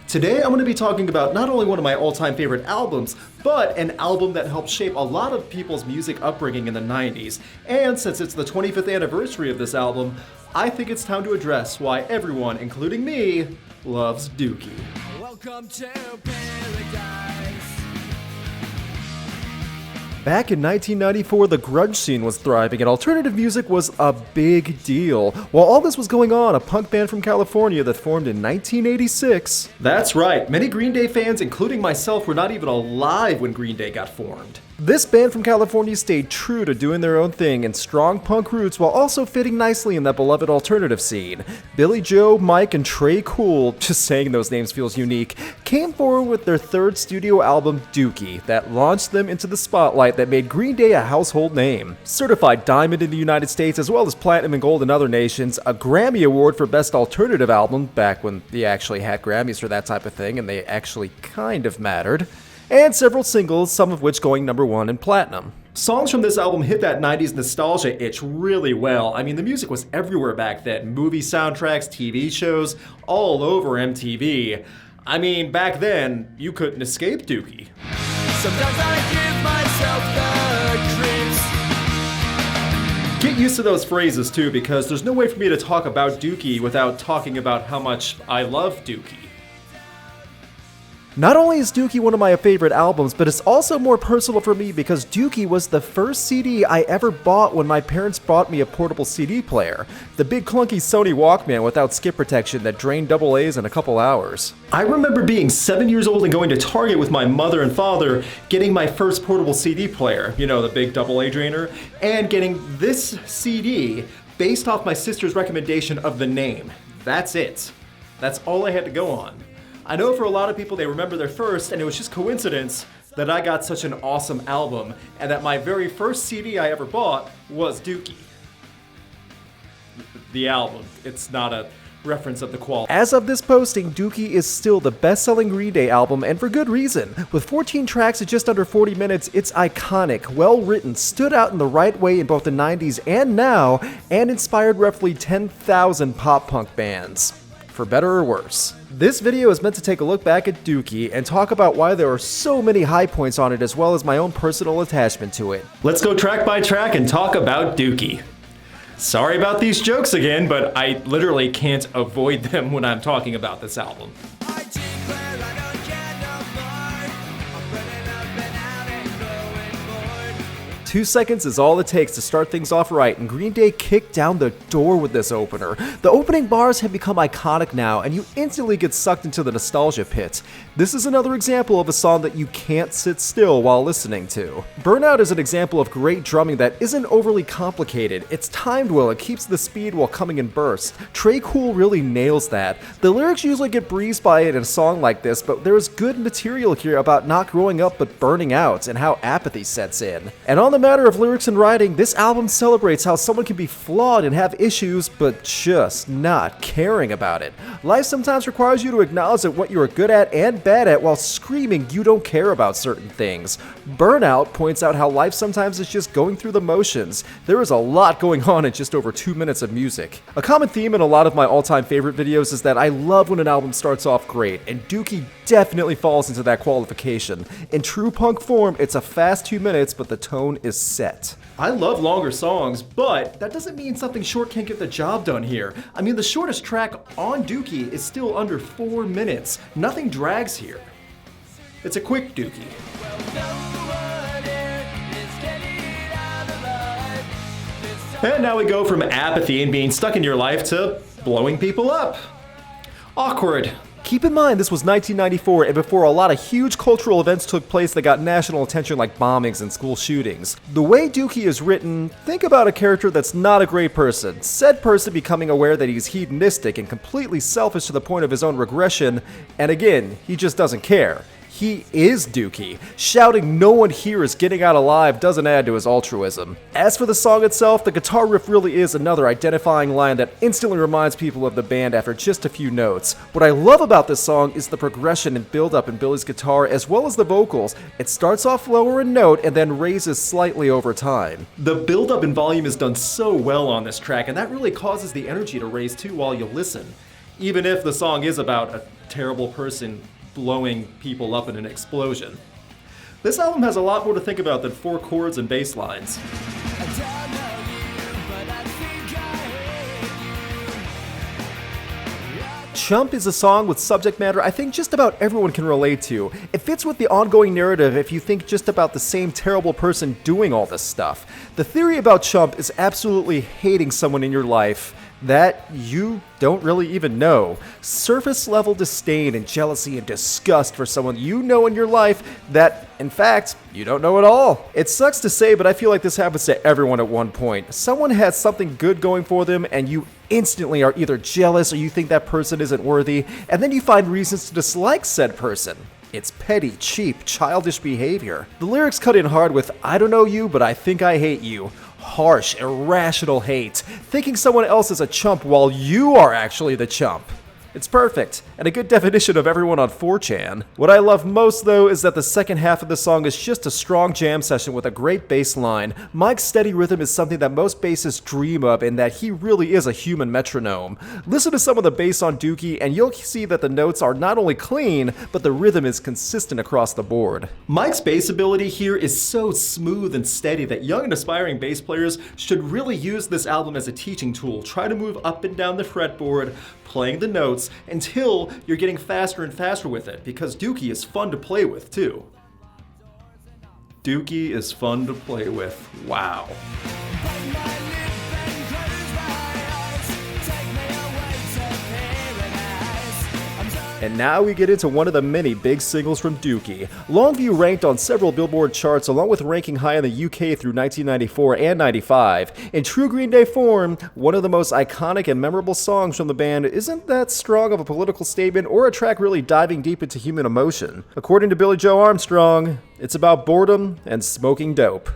Today I'm going to be talking about not only one of my all-time favorite albums, but an album that helped shape a lot of people's music upbringing in the 90s. And since it's the 25th anniversary of this album, I think it's time to address why everyone, including me, loves Dookie. Welcome to paradise. Back in 1994, the grunge scene was thriving and alternative music was a big deal. While all this was going on, a punk band from California that formed in 1986. That's right, many Green Day fans, including myself, were not even alive when Green Day got formed. This band from California stayed true to doing their own thing and strong punk roots while also fitting nicely in that beloved alternative scene. Billie Joe, Mike, and Tré Cool, just saying those names feels unique, came forward with their third studio album, Dookie, that launched them into the spotlight that made Green Day a household name. Certified diamond in the United States as well as platinum and gold in other nations, a Grammy Award for Best Alternative Album, back when they actually had Grammys for that type of thing and they actually kind of mattered, and several singles, some of which going #1 and platinum. Songs from this album hit that 90s nostalgia itch really well. I mean, the music was everywhere back then. Movie soundtracks, TV shows, all over MTV. I mean, back then, you couldn't escape Dookie. Sometimes I give myself the creeps. Get used to those phrases too, because there's no way for me to talk about Dookie without talking about how much I love Dookie. Not only is Dookie one of my favorite albums, but it's also more personal for me because Dookie was the first CD I ever bought when my parents bought me a portable CD player. The big clunky Sony Walkman without skip protection that drained AA's in a couple hours. I remember being 7 years old and going to Target with my mother and father, getting my first portable CD player, you know, the big AA drainer, and getting this CD based off my sister's recommendation of the name. That's it. That's all I had to go on. I know for a lot of people they remember their first, and it was just coincidence that I got such an awesome album, and that my very first CD I ever bought was Dookie. The album. It's not a reference of the quality. As of this posting, Dookie is still the best-selling Green Day album, and for good reason. With 14 tracks at just under 40 minutes, it's iconic, well-written, stood out in the right way in both the 90s and now, and inspired roughly 10,000 pop-punk bands. For better or worse. This video is meant to take a look back at Dookie and talk about why there are so many high points on it as well as my own personal attachment to it. Let's go track by track and talk about Dookie. Sorry about these jokes again, but I literally can't avoid them when I'm talking about this album. I declare I don't get no more. I'm running up and out and growing bored. 2 seconds is all it takes to start things off right, and Green Day kicked down the door with this opener. The opening bars have become iconic now, and you instantly get sucked into the nostalgia pit. This is another example of a song that you can't sit still while listening to. Burnout is an example of great drumming that isn't overly complicated. It's timed well, it keeps the speed while coming in bursts. Tré Cool really nails that. The lyrics usually get breezed by it in a song like this, but there is good material here about not growing up but burning out, and how apathy sets in. And on the matter of lyrics and writing, this album celebrates how someone can be flawed and have issues, but just not caring about it. Life sometimes requires you to acknowledge that what you are good at and bad at while screaming you don't care about certain things. Burnout points out how life sometimes is just going through the motions. There is a lot going on in just over 2 minutes of music. A common theme in a lot of my all-time favorite videos is that I love when an album starts off great, and Dookie definitely falls into that qualification. In true punk form, it's a fast 2 minutes, but the tone is set. I love longer songs, but that doesn't mean something short can't get the job done here. I mean, the shortest track on Dookie is still under 4 minutes. Nothing drags here. It's a quick Dookie. Well, no one here is getting out alive. And now we go from apathy and being stuck in your life to blowing people up. Awkward. Keep in mind this was 1994 and before a lot of huge cultural events took place that got national attention like bombings and school shootings. The way Dookie is written, think about a character that's not a great person, said person becoming aware that he's hedonistic and completely selfish to the point of his own regression, and again, he just doesn't care. He is Dookie. Shouting "no one here is getting out alive" doesn't add to his altruism. As for the song itself, the guitar riff really is another identifying line that instantly reminds people of the band after just a few notes. What I love about this song is the progression and build-up in Billy's guitar as well as the vocals. It starts off lower in note and then raises slightly over time. The build-up in volume is done so well on this track, and that really causes the energy to raise too while you listen. Even if the song is about a terrible person blowing people up in an explosion. This album has a lot more to think about than 4 chords and bass lines. I don't know you, but I think I hate you. Chump is a song with subject matter I think just about everyone can relate to. It fits with the ongoing narrative if you think just about the same terrible person doing all this stuff. The theory about Chump is absolutely hating someone in your life that you don't really even know. Surface level disdain and jealousy and disgust for someone you know in your life that, in fact, you don't know at all. It sucks to say, but I feel like this happens to everyone at one point. Someone has something good going for them and you instantly are either jealous or you think that person isn't worthy, and then you find reasons to dislike said person. It's petty, cheap, childish behavior. The lyrics cut in hard with, I don't know you, but I think I hate you. Harsh, irrational hate. Thinking someone else is a chump while you are actually the chump. It's perfect, and a good definition of everyone on 4chan. What I love most, though, is that the second half of the song is just a strong jam session with a great bass line. Mike's steady rhythm is something that most bassists dream of, in that he really is a human metronome. Listen to some of the bass on Dookie, and you'll see that the notes are not only clean, but the rhythm is consistent across the board. Mike's bass ability here is so smooth and steady that young and aspiring bass players should really use this album as a teaching tool. Try to move up and down the fretboard, playing the notes until you're getting faster and faster with it, because Dookie is fun to play with too. Dookie is fun to play with. Wow. Bite my lip and close my eyes. Take me away to paradise. I'm sorry. And now we get into one of the many big singles from Dookie. Longview ranked on several Billboard charts, along with ranking high in the UK through 1994 and 95. In true Green Day form, one of the most iconic and memorable songs from the band isn't that strong of a political statement or a track really diving deep into human emotion. According to Billie Joe Armstrong, it's about boredom and smoking dope.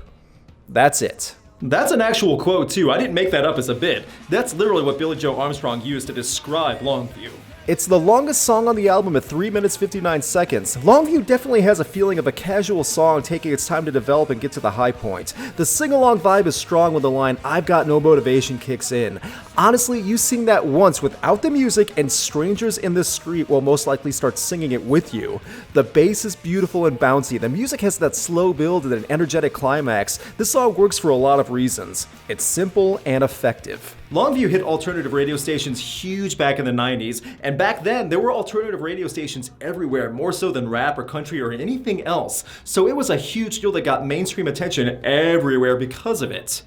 That's it. That's an actual quote too. I didn't make that up as a bit. That's literally what Billie Joe Armstrong used to describe Longview. It's the longest song on the album at 3 minutes 59 seconds. Longview definitely has a feeling of a casual song taking its time to develop and get to the high point. The sing-along vibe is strong when the line, I've got no motivation, kicks in. Honestly, you sing that once without the music and strangers in the street will most likely start singing it with you. The bass is beautiful and bouncy. The music has that slow build and an energetic climax. This song works for a lot of reasons. It's simple and effective. Longview hit alternative radio stations huge back in the 90s, and back then there were alternative radio stations everywhere, more so than rap or country or anything else. So it was a huge deal that got mainstream attention everywhere because of it.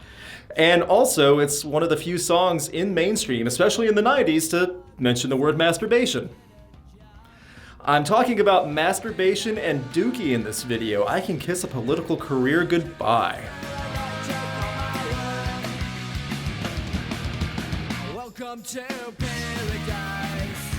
And also, it's one of the few songs in mainstream, especially in the 90s, to mention the word masturbation. I'm talking about masturbation and Dookie in this video. I can kiss a political career goodbye. Welcome to paradise.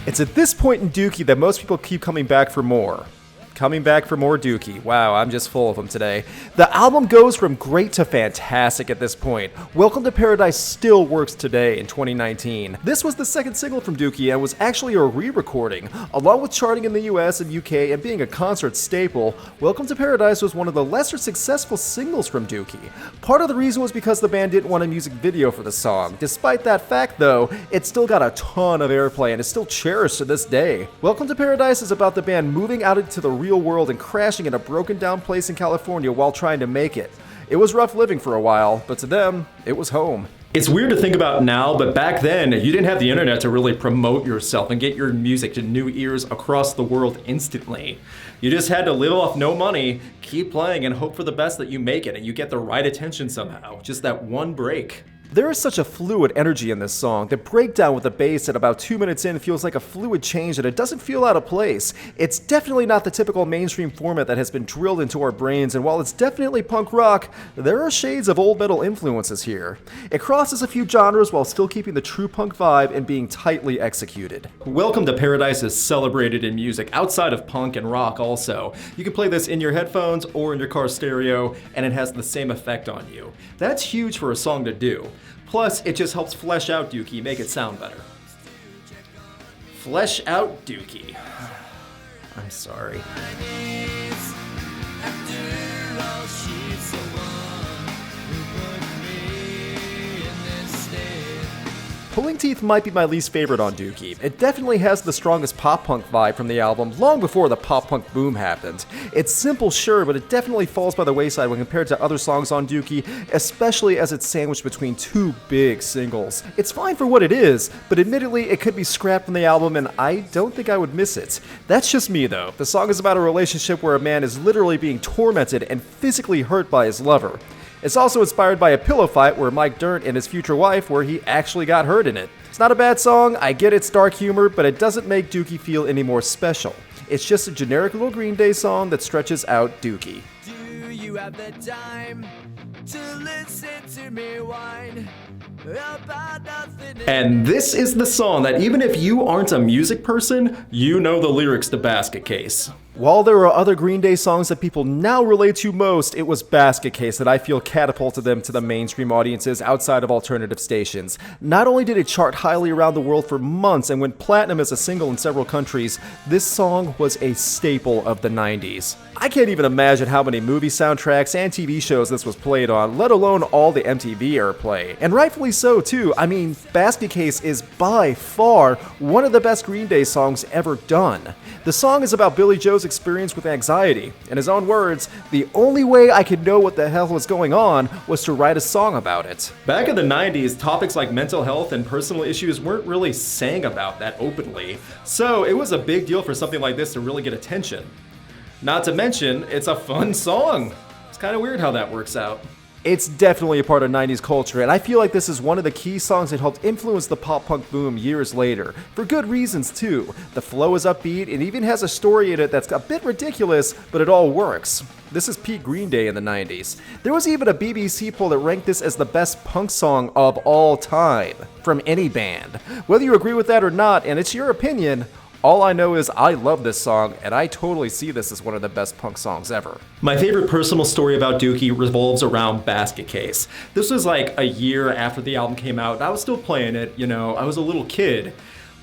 It's at this point in Dookie that most people keep coming back for more. Coming back for more Dookie. Wow, I'm just full of them today. The album goes from great to fantastic at this point. Welcome to Paradise still works today in 2019. This was the second single from Dookie and was actually a re-recording. Along with charting in the US and UK and being a concert staple, Welcome to Paradise was one of the lesser successful singles from Dookie. Part of the reason was because the band didn't want a music video for the song. Despite that fact though, it still got a ton of airplay and is still cherished to this day. Welcome to Paradise is about the band moving out into the real world and crashing in a broken down place in California while trying to make it. It was rough living for a while, but to them, it was home. It's weird to think about now, but back then, you didn't have the internet to really promote yourself and get your music to new ears across the world instantly. You just had to live off no money, keep playing, and hope for the best that you make it and you get the right attention somehow. Just that one break. There is such a fluid energy in this song. The breakdown with the bass at about 2 minutes in feels like a fluid change and it doesn't feel out of place. It's definitely not the typical mainstream format that has been drilled into our brains, and while it's definitely punk rock, there are shades of old metal influences here. It crosses a few genres while still keeping the true punk vibe and being tightly executed. Welcome to Paradise is celebrated in music outside of punk and rock also. You can play this in your headphones or in your car stereo and it has the same effect on you. That's huge for a song to do. Plus, it just helps flesh out Dookie, make it sound better. Flesh out Dookie. I'm sorry. Pulling Teeth might be my least favorite on Dookie. It definitely has the strongest pop-punk vibe from the album long before the pop-punk boom happened. It's simple, sure, but it definitely falls by the wayside when compared to other songs on Dookie, especially as it's sandwiched between two big singles. It's fine for what it is, but admittedly it could be scrapped from the album and I don't think I would miss it. That's just me though. The song is about a relationship where a man is literally being tormented and physically hurt by his lover. It's also inspired by a pillow fight where Mike Dirnt and his future wife where he actually got hurt in it. It's not a bad song, I get its dark humor, but it doesn't make Dookie feel any more special. It's just a generic little Green Day song that stretches out Dookie. Do you have the time to listen to me whine about nothing? And this is the song that even if you aren't a music person, you know the lyrics to Basket Case. While there are other Green Day songs that people now relate to most, it was Basket Case that I feel catapulted them to the mainstream audiences outside of alternative stations. Not only did it chart highly around the world for months and went platinum as a single in several countries, this song was a staple of the 90s. I can't even imagine how many movie soundtracks and TV shows this was played on, let alone all the MTV airplay. And rightfully so too. I mean, Basket Case is by far one of the best Green Day songs ever done. The song is about Billie Joe's experience with anxiety. In his own words, the only way I could know what the hell was going on was to write a song about it. Back in the 90s, topics like mental health and personal issues weren't really sang about that openly, so it was a big deal for something like this to really get attention. Not to mention, it's a fun song. It's kind of weird how that works out. It's definitely a part of 90s culture, and I feel like this is one of the key songs that helped influence the pop-punk boom years later. For good reasons, too. The flow is upbeat, and even has a story in it that's a bit ridiculous, but it all works. This is peak Green Day in the 90s. There was even a BBC poll that ranked this as the best punk song of all time, from any band. Whether you agree with that or not, and it's your opinion, all I know is I love this song, and I totally see this as one of the best punk songs ever. My favorite personal story about Dookie revolves around Basket Case. This was like a year after the album came out, and I was still playing it, I was a little kid.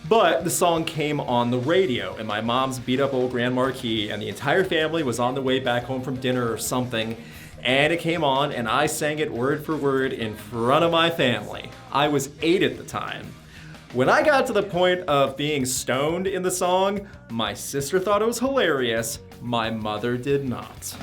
But the song came on the radio in my mom's beat up old Grand Marquis, and the entire family was on the way back home from dinner or something, and it came on, and I sang it word for word in front of my family. I was 8 at the time. When I got to the point of being stoned in the song, my sister thought it was hilarious, my mother did not.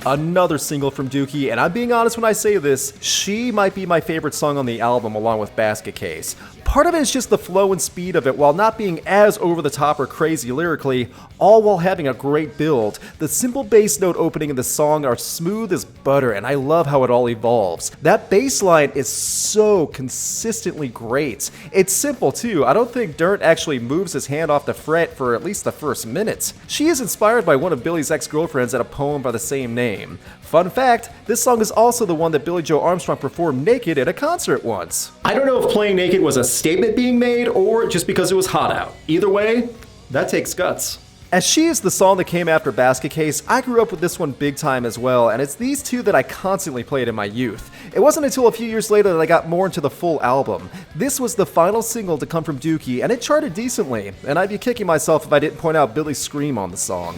Another single from Dookie, and I'm being honest when I say this, she might be my favorite song on the album along with Basket Case. Part of it is just the flow and speed of it while not being as over the top or crazy lyrically, all while having a great build. The simple bass note opening in the song are smooth as butter, and I love how it all evolves. That bass line is so consistently great. It's simple too. I don't think Dirnt actually moves his hand off the fret for at least the first minute. She is inspired by one of Billie's ex-girlfriends at a poem by the same name. Fun fact, this song is also the one that Billie Joe Armstrong performed naked at a concert once. I don't know if playing naked was a statement being made or just because it was hot out. Either way, that takes guts. As She is the song that came after Basket Case, I grew up with this one big time as well, and it's these two that I constantly played in my youth. It wasn't until a few years later that I got more into the full album. This was the final single to come from Dookie, and it charted decently, and I'd be kicking myself if I didn't point out Billie's scream on the song.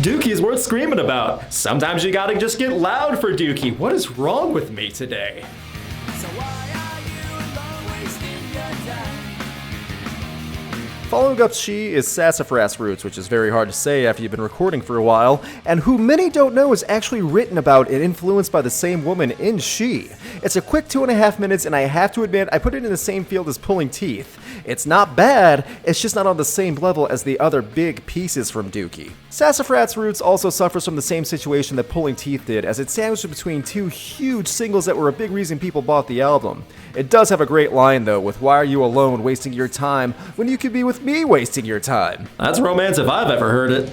Dookie is worth screaming about. Sometimes you gotta just get loud for Dookie. What is wrong with me today? So why are you alone wasting your time? Following up She is SASSAFRAS Roots, which is very hard to say after you've been recording for a while, and who many don't know is actually written about and influenced by the same woman in She. It's a quick 2.5 minutes, and I have to admit, I put it in the same field as Pulling Teeth. It's not bad, it's just not on the same level as the other big pieces from Dookie. SASSAFRAS Roots also suffers from the same situation that Pulling Teeth did, as it's sandwiched between two huge singles that were a big reason people bought the album. It does have a great line though, with "Why are you alone wasting your time when you could be with me wasting your time?" That's romance if I've ever heard it.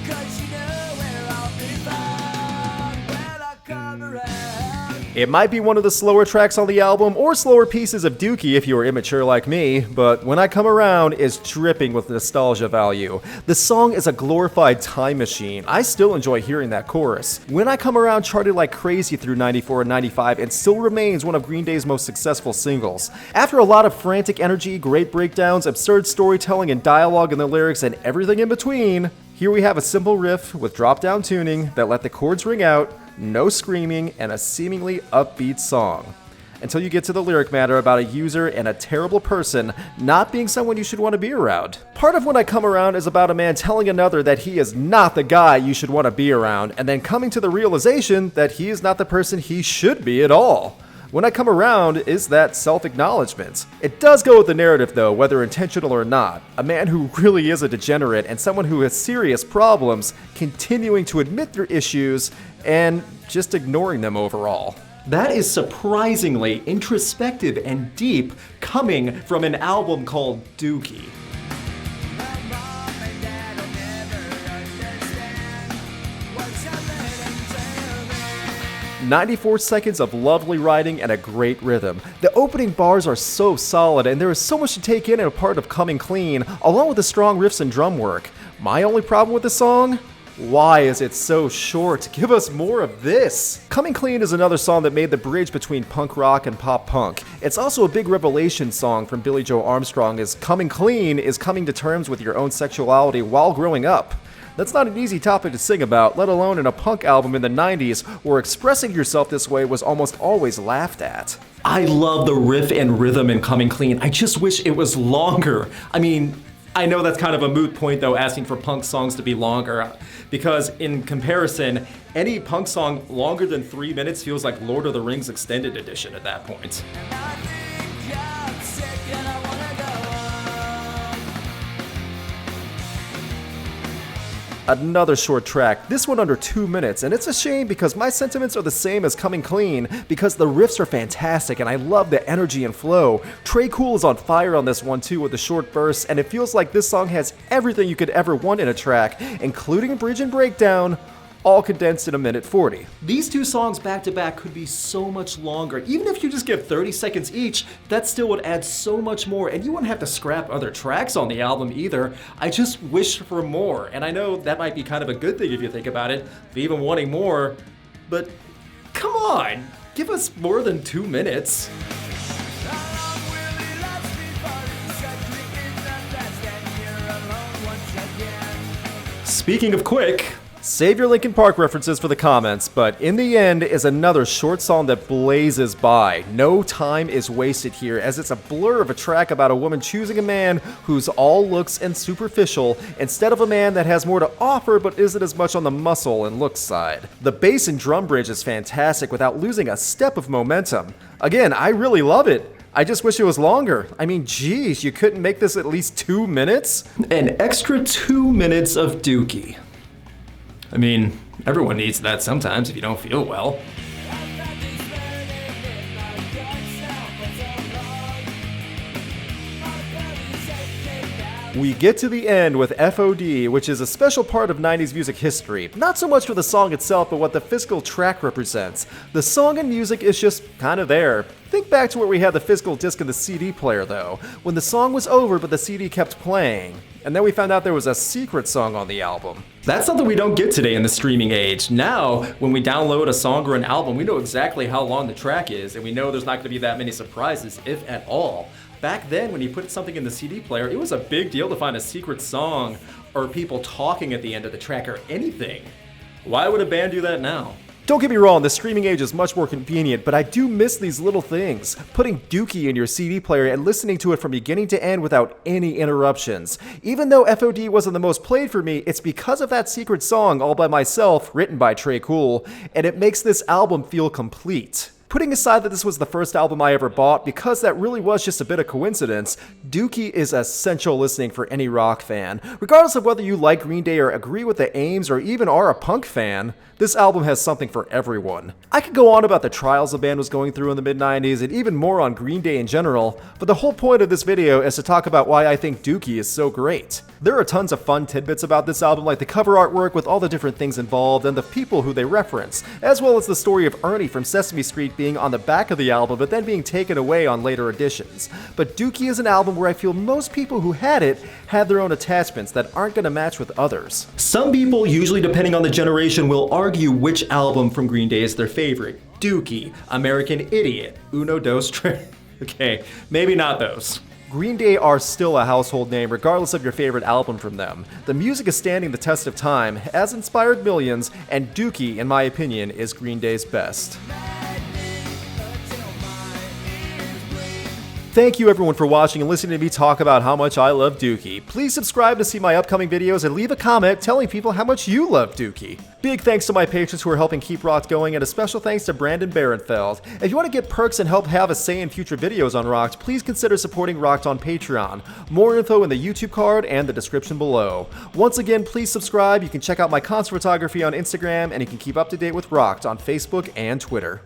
'Cause you know where I'll be found when I come around. It might be one of the slower tracks on the album, or slower pieces of Dookie if you are immature like me, but When I Come Around is dripping with nostalgia value. The song is a glorified time machine. I still enjoy hearing that chorus. When I Come Around charted like crazy through 94 and 95 and still remains one of Green Day's most successful singles. After a lot of frantic energy, great breakdowns, absurd storytelling and dialogue in the lyrics, and everything in between, here we have a simple riff with drop-down tuning that let the chords ring out, no screaming, and a seemingly upbeat song. Until you get to the lyric matter about a user and a terrible person not being someone you should want to be around. Part of When I Come Around is about a man telling another that he is not the guy you should want to be around, and then coming to the realization that he is not the person he should be at all. When I Come Around is that self-acknowledgement. It does go with the narrative though, whether intentional or not. A man who really is a degenerate and someone who has serious problems, continuing to admit their issues and just ignoring them overall. That is surprisingly introspective and deep coming from an album called Dookie. 94 seconds of lovely writing and a great rhythm. The opening bars are so solid and there is so much to take in a part of Coming Clean, along with the strong riffs and drum work. My only problem with the song? Why is it so short? Give us more of this! Coming Clean is another song that made the bridge between punk rock and pop punk. It's also a big revelation song from Billie Joe Armstrong, as coming clean is coming to terms with your own sexuality while growing up. That's not an easy topic to sing about, let alone in a punk album in the 90s where expressing yourself this way was almost always laughed at. I love the riff and rhythm in Coming Clean. I just wish it was longer. I mean, I know that's kind of a moot point though, asking for punk songs to be longer, because in comparison, any punk song longer than 3 minutes feels like Lord of the Rings Extended Edition at that point. Another short track, this one under 2 minutes, and it's a shame because my sentiments are the same as Coming Clean because the riffs are fantastic and I love the energy and flow. Tré Cool is on fire on this one too with the short bursts, and it feels like this song has everything you could ever want in a track, including bridge and breakdown, all condensed in 1:40. These two songs back to back could be so much longer. Even if you just give 30 seconds each, that still would add so much more, and you wouldn't have to scrap other tracks on the album either. I just wish for more, and I know that might be kind of a good thing if you think about it, of even wanting more, but come on, give us more than 2 minutes. Speaking of quick, save your Linkin Park references for the comments, but In the End is another short song that blazes by. No time is wasted here, as it's a blur of a track about a woman choosing a man who's all looks and superficial, instead of a man that has more to offer but isn't as much on the muscle and looks side. The bass and drum bridge is fantastic without losing a step of momentum. Again, I really love it. I just wish it was longer. I mean, geez, you couldn't make this at least 2 minutes? An extra 2 minutes of Dookie. I mean, everyone needs that sometimes if you don't feel well. We get to the end with F.O.D, which is a special part of 90s music history. Not so much for the song itself, but what the physical track represents. The song and music is just kind of there. Think back to where we had the physical disc and the CD player though, when the song was over but the CD kept playing. And then we found out there was a secret song on the album. That's something we don't get today in the streaming age. Now, when we download a song or an album, we know exactly how long the track is, and we know there's not going to be that many surprises, if at all. Back then, when you put something in the CD player, it was a big deal to find a secret song or people talking at the end of the track or anything. Why would a band do that now? Don't get me wrong, the streaming age is much more convenient, but I do miss these little things. Putting Dookie in your CD player and listening to it from beginning to end without any interruptions. Even though F.O.D wasn't the most played for me, it's because of that secret song all by myself, written by Tré Cool, and it makes this album feel complete. Putting aside that this was the first album I ever bought, because that really was just a bit of coincidence, Dookie is essential listening for any rock fan. Regardless of whether you like Green Day or agree with the aims or even are a punk fan, this album has something for everyone. I could go on about the trials the band was going through in the mid-90s and even more on Green Day in general, but the whole point of this video is to talk about why I think Dookie is so great. There are tons of fun tidbits about this album, like the cover artwork with all the different things involved and the people who they reference, as well as the story of Ernie from Sesame Street being on the back of the album but then being taken away on later editions. But Dookie is an album where I feel most people who had it had their own attachments that aren't going to match with others. Some people, usually depending on the generation, will argue which album from Green Day is their favorite. Dookie, American Idiot, Uno Dos Tres. Okay, maybe not those. Green Day are still a household name regardless of your favorite album from them. The music is standing the test of time, has inspired millions, and Dookie, in my opinion, is Green Day's best. Thank you everyone for watching and listening to me talk about how much I love Dookie. Please subscribe to see my upcoming videos and leave a comment telling people how much you love Dookie. Big thanks to my patrons who are helping keep Rocked going, and a special thanks to Brandon Barenfeld. If you want to get perks and help have a say in future videos on Rocked, please consider supporting Rocked on Patreon. More info in the YouTube card and the description below. Once again, please subscribe. You can check out my concert photography on Instagram, and you can keep up to date with Rocked on Facebook and Twitter.